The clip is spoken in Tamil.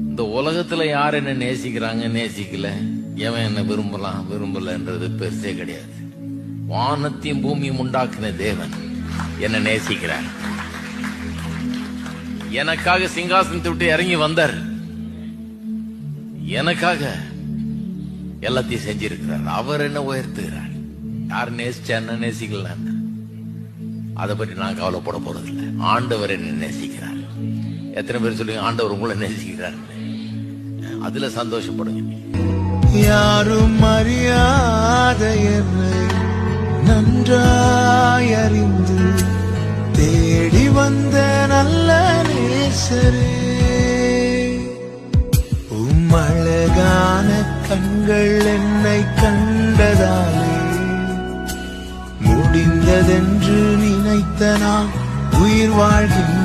இந்த உலகத்துல யார் என்ன நேசிக்கிறாங்க நேசிக்கல, எவன் என்ன விரும்பலாம் விரும்பலன்றது பெருசே கிடையாது. வானத்தையும் பூமியும் உண்டாக்குன தேவன் என்ன நேசிக்கிறார். எனக்காக சிங்காசனத்தை விட்டு இறங்கி வந்தார். எனக்காக எல்லாத்தையும் செஞ்சிருக்கிறார். அவர் என்ன உயர்த்துகிறார். யார் நேசிச்சா என்ன நேசிக்கலாம், அதை பற்றி நான் கவலைப்பட போறதில்லை. ஆண்டவர் என்ன நேசிக்கிறார். எத்தனை பேர் சொல்லுங்க ஆண்டவர் உங்களை நேசிக்கிறார், அதுல சந்தோஷப்படுங்க. யாரும் அறியாத என்னை நன்றாய் அறிந்து தேடி வந்த நல்ல நேசரே, அழகான கண்கள் என்னை கண்டதாலே முடிந்ததென்று நினைத்த நான் உயிர் வாழ்கின்ற